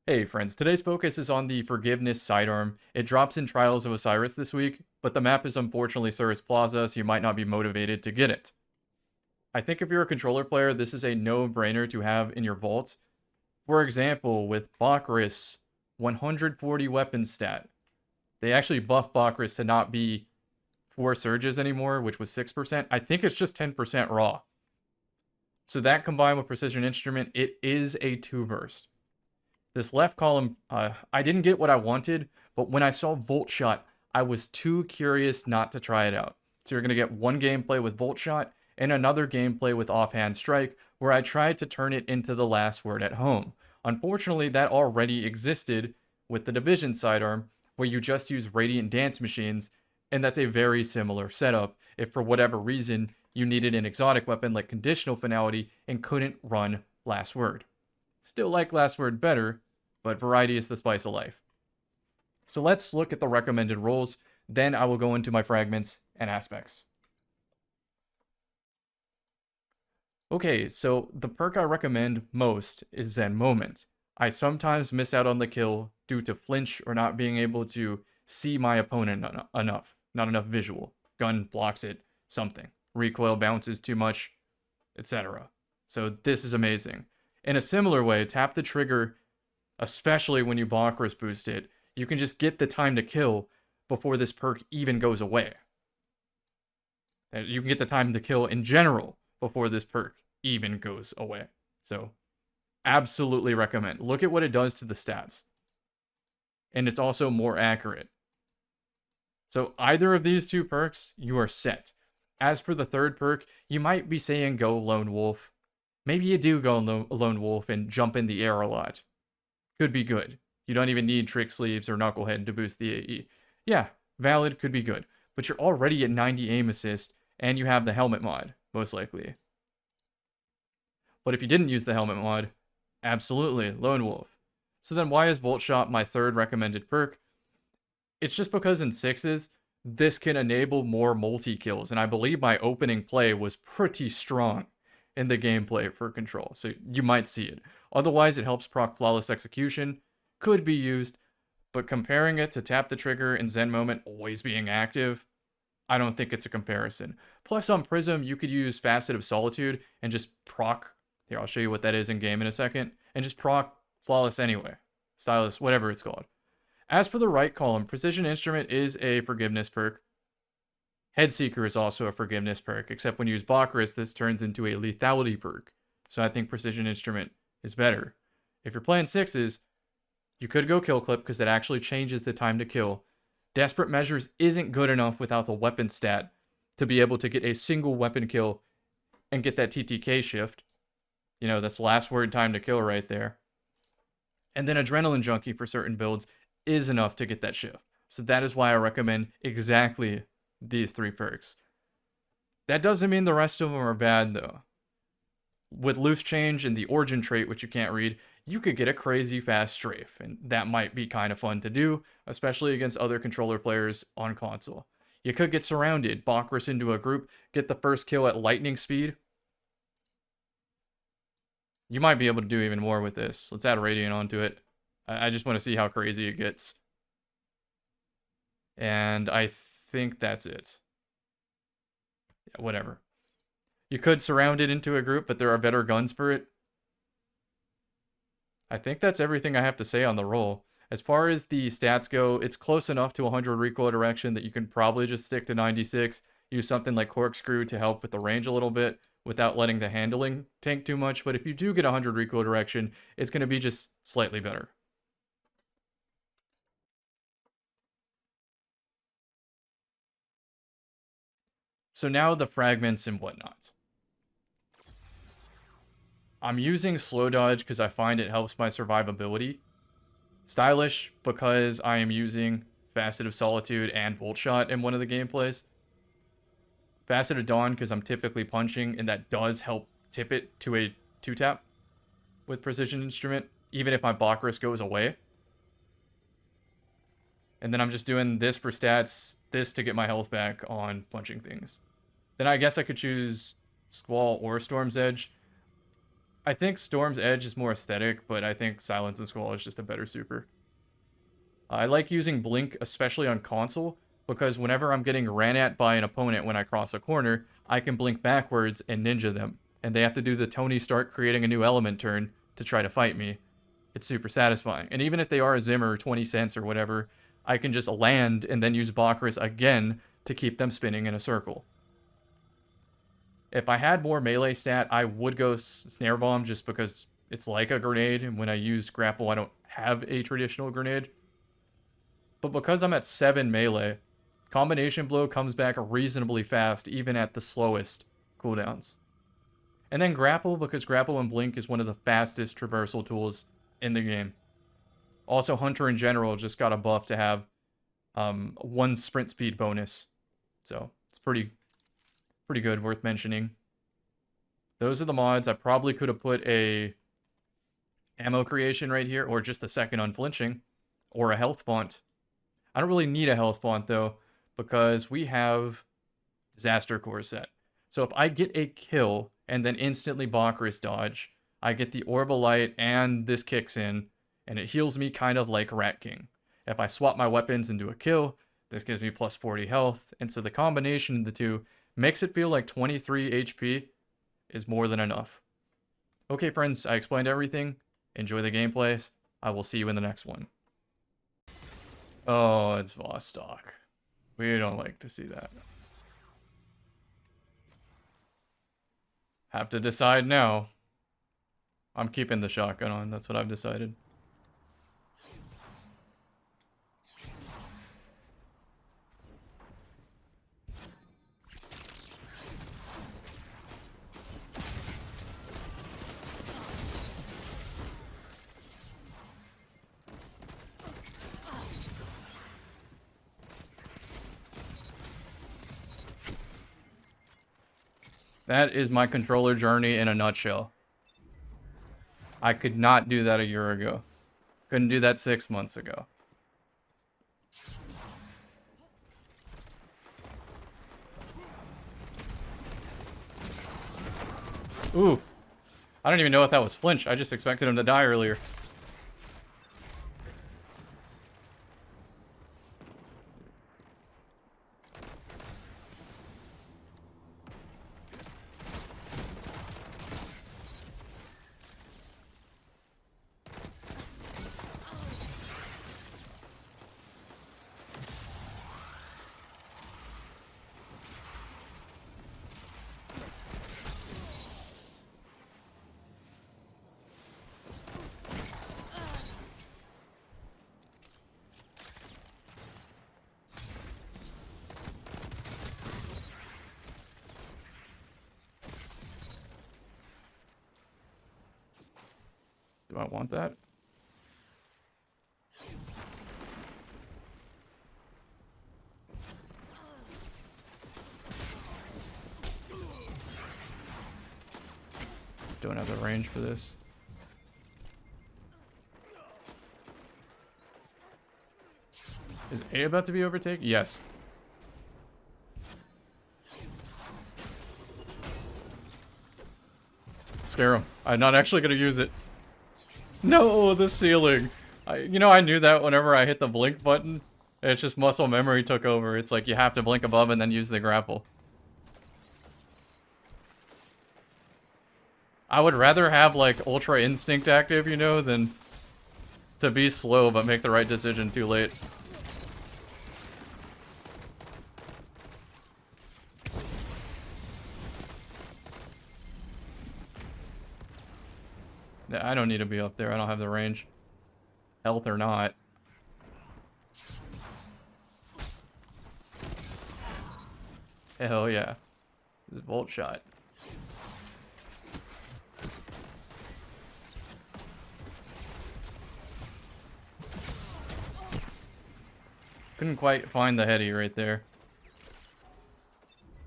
Hey friends, today's focus is on the Forgiveness sidearm. It drops in Trials of Osiris this week, but the map is unfortunately Cirrus Plaza, so you might not be motivated to get it. I think if you're a controller player, this is a no-brainer to have in your vault. For example, with Bakris 140 weapon stat, they actually buffed Bakris to not be 4 surges anymore, which was 6%. I think it's just 10% raw. So that combined with Precision Instrument, it is a 2-burst. This left column, I didn't get what I wanted, but when I saw Volt Shot, I was too curious not to try it out. So you're going to get one gameplay with Volt Shot and another gameplay with Offhand Strike, where I tried to turn it into the last word at home. Unfortunately, that already existed with the Division sidearm, where you just use Radiant Dance Machines, and that's a very similar setup if for whatever reason you needed an exotic weapon like Conditional Finality and couldn't run Last Word. Still like Last Word better, but variety is the spice of life. So let's look at the recommended roles, then I will go into my fragments and aspects. Okay, so the perk I recommend most is Zen Moment. I sometimes miss out on the kill due to flinch or not being able to see my opponent enough. Not enough visual. Gun blocks it, something. Recoil bounces too much, etc. So this is amazing. In a similar way, tap the trigger, especially when you Bakris boost it. You can just get the time to kill before this perk even goes away. You can get the time to kill in general before this perk even goes away. So, absolutely recommend. Look at what it does to the stats. And it's also more accurate. So, either of these two perks, you are set. As for the third perk, you might be saying go Lone Wolf. Maybe you do go Lone Wolf and jump in the air a lot. Could be good. You don't even need Trick Sleeves or Knucklehead to boost the AE. Yeah, valid, could be good. But you're already at 90 aim assist, and you have the helmet mod, most likely. But if you didn't use the helmet mod, absolutely, Lone Wolf. So then why is Volt Shot my third recommended perk? It's just because in 6s, this can enable more multi-kills, and I believe my opening play was pretty strong in the gameplay for Control, so you might see it. Otherwise, it helps proc Flawless Execution, could be used, but comparing it to Tap the Trigger and Zen Moment always being active, I don't think it's a comparison. Plus, on Prism, you could use Facet of Solitude and just proc, here, I'll show you what that is in game in a second, and just proc Flawless anyway. Stylus, whatever it's called. As for the right column, Precision Instrument is a Forgiveness perk. Headseeker is also a Forgiveness perk, except when you use Bakris, this turns into a Lethality perk. So I think Precision Instrument is better. If you're playing 6s, you could go Kill Clip because it actually changes the time to kill. Desperate Measures isn't good enough without the weapon stat to be able to get a single weapon kill and get that TTK shift. You know, that's last word time to kill right there. And then Adrenaline Junkie for certain builds is enough to get that shift. So that is why I recommend exactly these 3 perks. That doesn't mean the rest of them are bad, though. With Loose Change and the Origin trait, which you can't read, you could get a crazy fast strafe, and that might be kind of fun to do, especially against other controller players on console. You could get surrounded, Bakris into a group, get the first kill at lightning speed. You might be able to do even more with this. Let's add Radiant onto it. I just want to see how crazy it gets. And I think that's it. Yeah, whatever. You could surround it into a group, but there are better guns for it. I think that's everything I have to say on the roll. As far as the stats go, it's close enough to 100 recoil direction that you can probably just stick to 96. Use something like Corkscrew to help with the range a little bit without letting the handling tank too much. But if you do get 100 recoil direction, it's going to be just slightly better. So now the fragments and whatnot. I'm using slow dodge because I find it helps my survivability. Stylish because I am using Facet of Solitude and Volt Shot in one of the gameplays. Facet of Dawn because I'm typically punching, and that does help tip it to a 2-tap with Precision Instrument, even if my Bakris goes away. And then I'm just doing this for stats, this to get my health back on punching things. Then I guess I could choose Squall or Storm's Edge. I think Storm's Edge is more aesthetic, but I think Silence and Squall is just a better super. I like using Blink, especially on console, because whenever I'm getting ran at by an opponent when I cross a corner, I can blink backwards and ninja them, and they have to do the Tony Stark creating a new element turn to try to fight me. It's super satisfying. And even if they are a Zimmer 20 cents or whatever, I can just land and then use Bakris again to keep them spinning in a circle. If I had more melee stat, I would go Snare Bomb just because it's like a grenade, and when I use Grapple, I don't have a traditional grenade. But because I'm at 7 melee, Combination Blow comes back reasonably fast, even at the slowest cooldowns. And then Grapple, because Grapple and Blink is one of the fastest traversal tools in the game. Also, Hunter in general just got a buff to have 1 sprint speed bonus. So, it's pretty good, worth mentioning. Those are the mods. I probably could have put a ammo creation right here, or just a second unflinching, or a health font. I don't really need a health font, though, because we have Disaster Core set. So if I get a kill and then instantly Bakris dodge, I get the Orbital Light and this kicks in, and it heals me kind of like Rat King. If I swap my weapons and do a kill, this gives me plus 40 health, and so the combination of the two makes it feel like 23 HP is more than enough. Okay, friends, I explained everything. Enjoy the gameplays. I will see you in the next one. Oh, it's Vostok. We don't like to see that. Have to decide now. I'm keeping the shotgun on. That's what I've decided. That is my controller journey in a nutshell. I could not do that a year ago. Couldn't do that 6 months ago. Ooh. I don't even know if that was flinch. I just expected him to die earlier. Do I want that? Don't have the range for this. Is A about to be overtaken? Yes. Scare him. I'm not actually going to use it. No, the ceiling. I knew that whenever I hit the blink button. It's just muscle memory took over. It's like you have to blink above and then use the grapple. I would rather have like Ultra Instinct active, than to be slow but make the right decision too late. I don't need to be up there. I don't have the range. Health or not. Hell yeah. This is Volt Shot. Couldn't quite find the heady right there.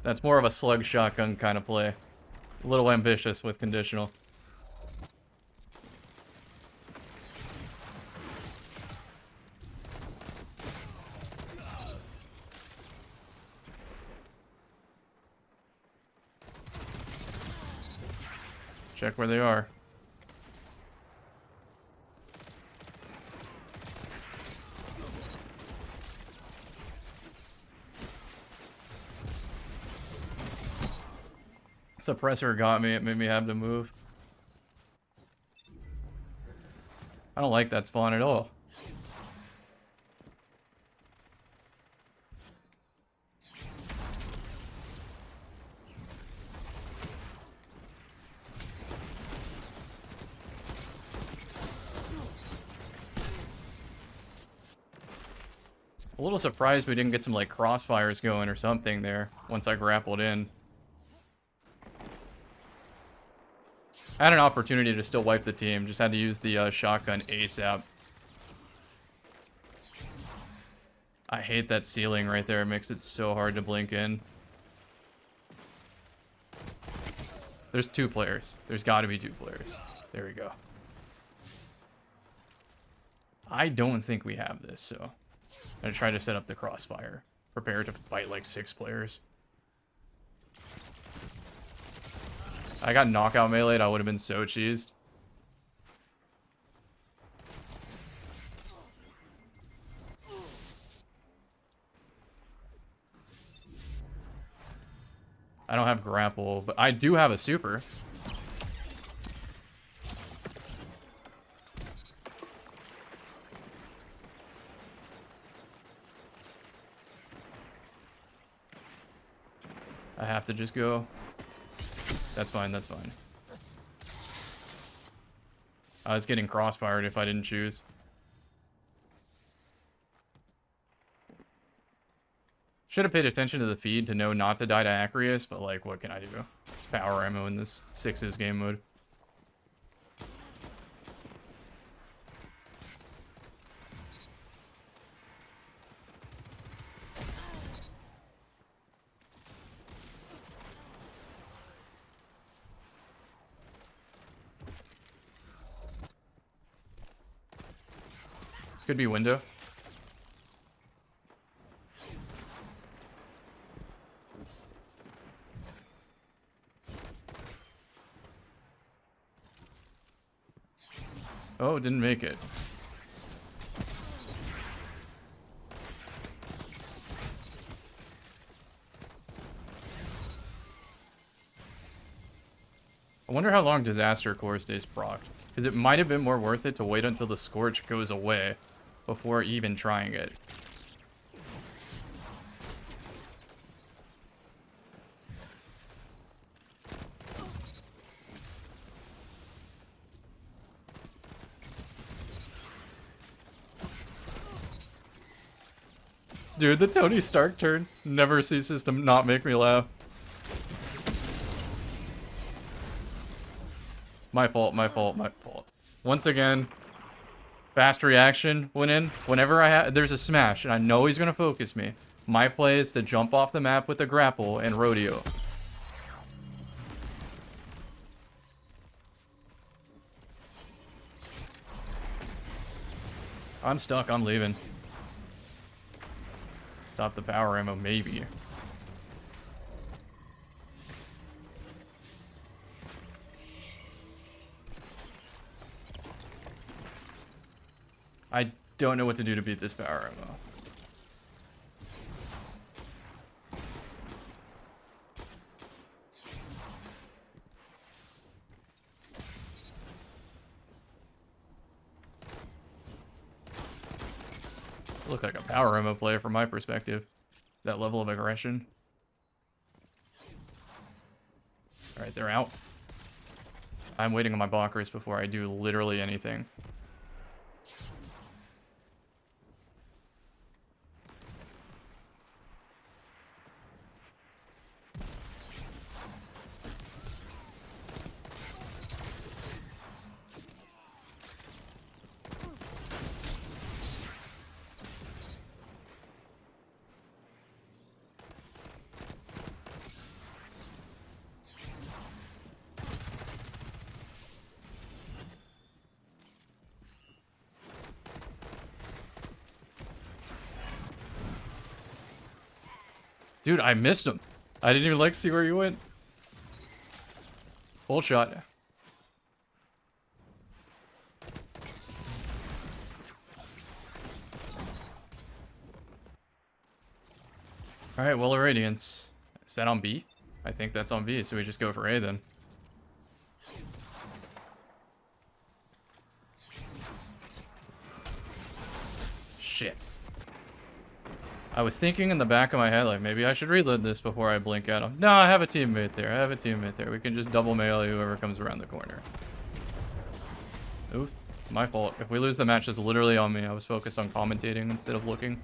That's more of a slug shotgun kind of play. A little ambitious with conditional. Check where they are. Suppressor got me. It made me have to move. I don't like that spawn at all. A little surprised we didn't get some like crossfires going or something there once I grappled in. I had an opportunity to still wipe the team, just had to use the shotgun ASAP. I hate that ceiling right there, it makes it so hard to blink in. There's 2 players. There's gotta be 2 players. There we go. I don't think we have this, so I'm gonna try to set up the crossfire. Prepare to fight like 6 players. I got knockout melee'd, I would have been so cheesed. I don't have grapple, but I do have a super. I have to just go. That's fine, that's fine. I was getting crossfired if I didn't choose. Should have paid attention to the feed to know not to die to Acreus, but like, what can I do? It's power ammo in this 6's game mode. Could be window. Oh, didn't make it. I wonder how long Disaster Core stays procced. Because it might have been more worth it to wait until the Scorch goes away before even trying it. Dude, the Tony Stark turn never ceases to not make me laugh. My fault, my fault, my fault. Once again, fast reaction went in. Whenever there's a smash and I know he's gonna focus me, my play is to jump off the map with a grapple and rodeo. I'm stuck, I'm leaving. Stop the power ammo, maybe. I don't know what to do to beat this power ammo. Look like a power ammo player from my perspective. That level of aggression. Alright, they're out. I'm waiting on my blockers before I do literally anything. Dude, I missed him. I didn't even like see where you went. Full shot. Alright, Well of Radiance. Is that on B? I think that's on B, so we just go for A then. Shit. I was thinking in the back of my head, like, maybe I should reload this before I blink at him. No, I have a teammate there. I have a teammate there. We can just double melee whoever comes around the corner. Oof, my fault. If we lose the match, it's literally on me. I was focused on commentating instead of looking.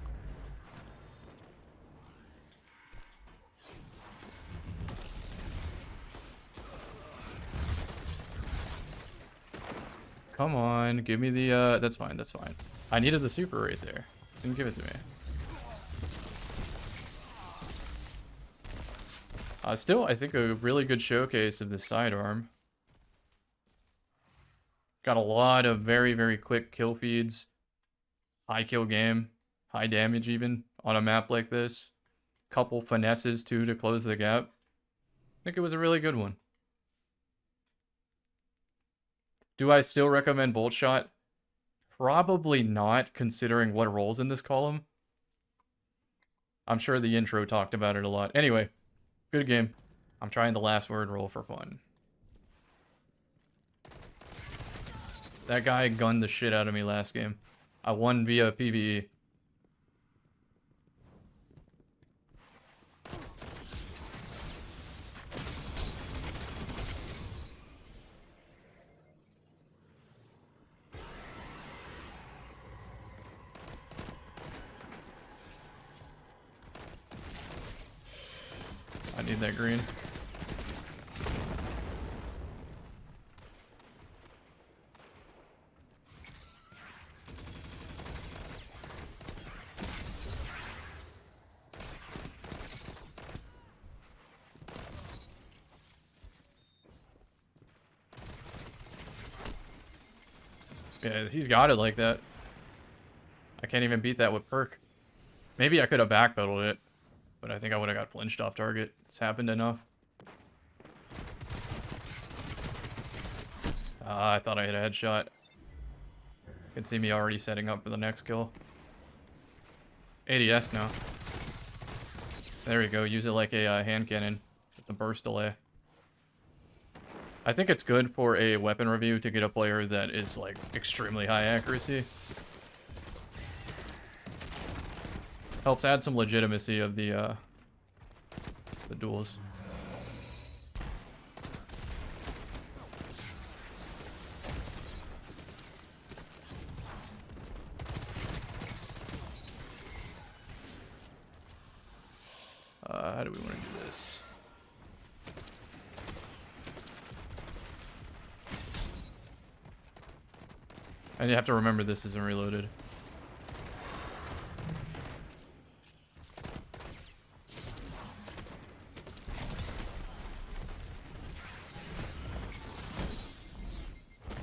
Come on, give me the, that's fine, that's fine. I needed the super right there. Didn't give it to me. Still, I think a really good showcase of the sidearm. Got a lot of very, very quick kill feeds. High kill game. High damage even on a map like this. Couple finesses too to close the gap. I think it was a really good one. Do I still recommend Bolt Shot? Probably not, considering what roles in this column. I'm sure the intro talked about it a lot. Anyway, good game. I'm trying the last word roll for fun. That guy gunned the shit out of me last game. I won via PvE. I need that green. Yeah, he's got it like that. I can't even beat that with Perk. Maybe I could have backpedaled it, but I think I would have got flinched off target. It's happened enough. I thought I hit a headshot. You can see me already setting up for the next kill. ADS now. There we go. Use it like a hand cannon with the burst delay. I think it's good for a weapon review to get a player that is like extremely high accuracy. Helps add some legitimacy of the duels. How do we want to do this? And you have to remember this isn't reloaded.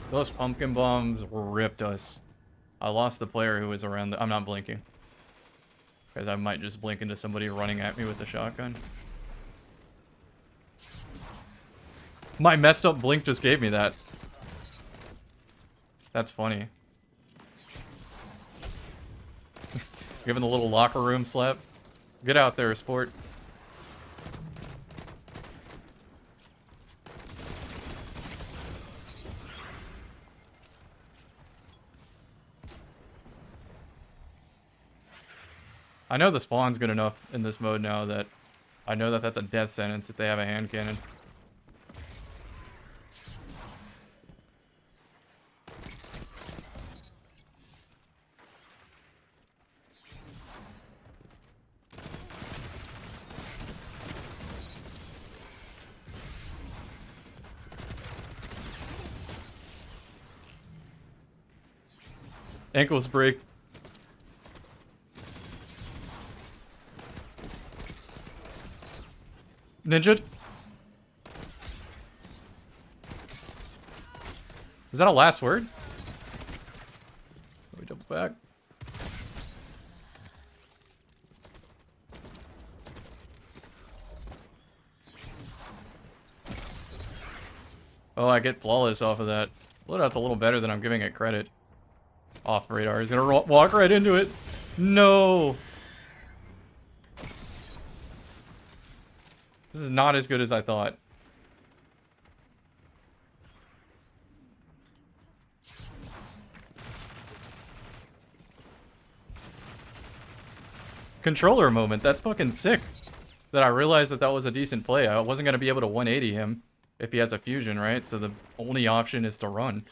Those pumpkin bombs ripped us. I lost the player who was around I'm not blinking. Because I might just blink into somebody running at me with the shotgun. My messed up blink just gave me that. That's funny. Giving the little locker room slap. Get out there, sport. I know the spawn's good enough in this mode now that I know that that's a death sentence if they have a hand cannon. Ankles break. Ninja? Is that a last word? Let me double back. Oh, I get flawless off of that. Loadout's a little better than I'm giving it credit. Off radar. He's gonna walk right into it. No! This is not as good as I thought. Controller moment. That's fucking sick. That I realized that that was a decent play. I wasn't going to be able to 180 him if he has a fusion, right? So the only option is to run.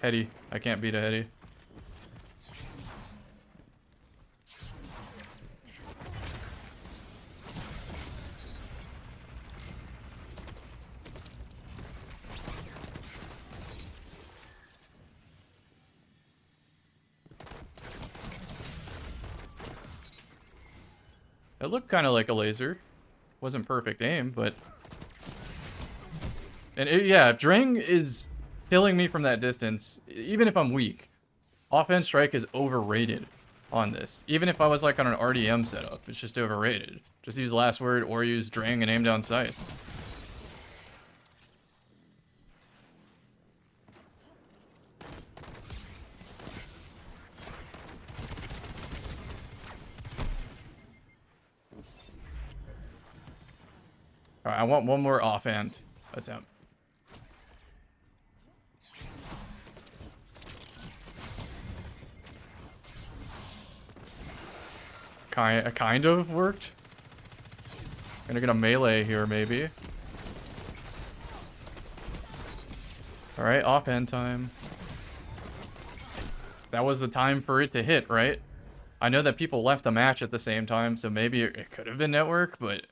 Heady. I can't beat a heady. It looked kind of like a laser. Wasn't perfect aim, but... And yeah, if Drang is killing me from that distance, even if I'm weak, offense strike is overrated on this. Even if I was like on an RDM setup, it's just overrated. Just use last word or use Drang and aim down sights. Alright, I want one more offhand attempt. Kind of worked. Gonna get a melee here, maybe. Alright, offhand time. That was the time for it to hit, right? I know that people left the match at the same time, so maybe it could have been network, but...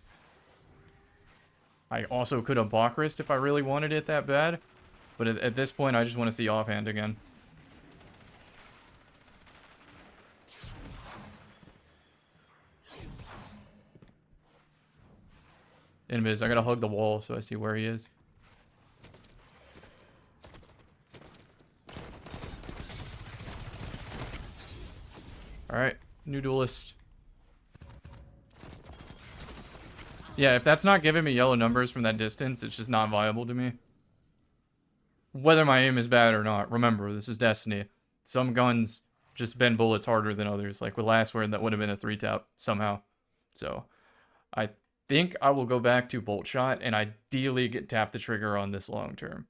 I also could have block wrist if I really wanted it that bad. But at this point, I just want to see offhand again. Invis, I gotta hug the wall so I see where he is. Alright, new duelist. Yeah, if that's not giving me yellow numbers from that distance, it's just not viable to me. Whether my aim is bad or not, remember, this is Destiny. Some guns just bend bullets harder than others. Like with last word, that would have been a 3-tap somehow. So, I think I will go back to bolt shot and ideally tap the trigger on this long term.